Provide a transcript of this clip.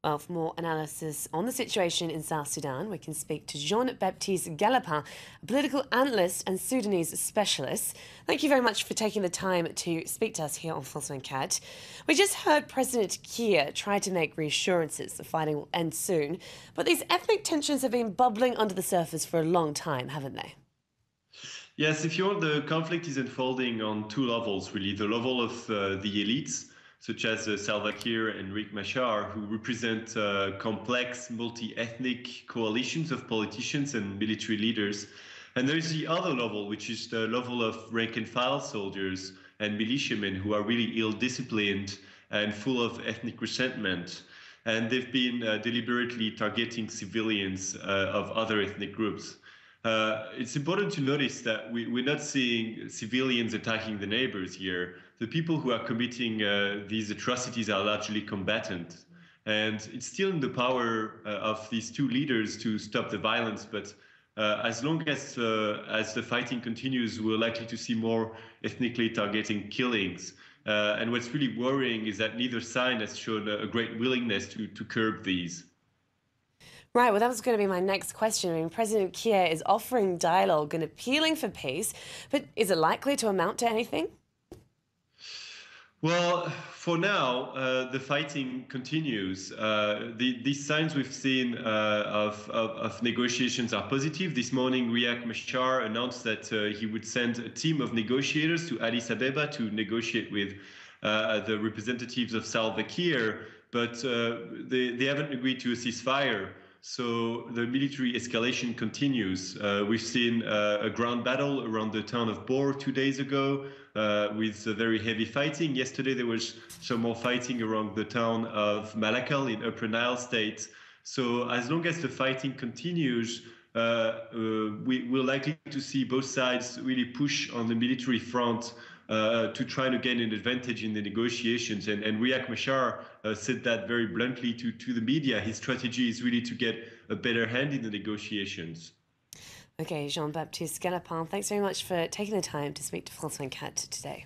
Well, for more analysis on the situation in South Sudan, we can speak to Jean-Baptiste Gallopin, a political analyst and Sudanese specialist. Thank you very much for taking the time to speak to us here on France 24. We just heard President Kiir try to make reassurances the fighting will end soon, but these ethnic tensions have been bubbling under the surface for a long time, haven't they? Yes, if you want, the conflict is unfolding on two levels, really. The level of the elites, such as Salva Kiir and Riek Machar, who represent complex multi-ethnic coalitions of politicians and military leaders. And there's the other level, which is the level of rank-and-file soldiers and militiamen who are really ill-disciplined and full of ethnic resentment. And they've been deliberately targeting civilians of other ethnic groups. It's important to notice that we're not seeing civilians attacking the neighbors here. The people who are committing these atrocities are largely combatant. And it's still in the power of these two leaders to stop the violence. But as long as the fighting continues, we're likely to see more ethnically targeting killings. And what's really worrying is that neither side has shown a great willingness to curb these. Right, well, that was going to be my next question. I mean, President Kiir is offering dialogue and appealing for peace, but is it likely to amount to anything? Well, for now, the fighting continues. These signs we've seen of negotiations are positive. This morning, Riek Machar announced that he would send a team of negotiators to Addis Ababa to negotiate with the representatives of Salva Kiir, but they haven't agreed to a ceasefire. So the military escalation continues. We've seen a ground battle around the town of Bor 2 days ago with very heavy fighting. Yesterday there was some more fighting around the town of Malakal in Upper Nile State. So as long as the fighting continues, we're likely to see both sides really push on the military front to try to gain an advantage in the negotiations. And Riek Machar said that very bluntly to the media. His strategy is really to get a better hand in the negotiations. Okay, Jean-Baptiste Gallopin, thanks very much for taking the time to speak to France 24 today.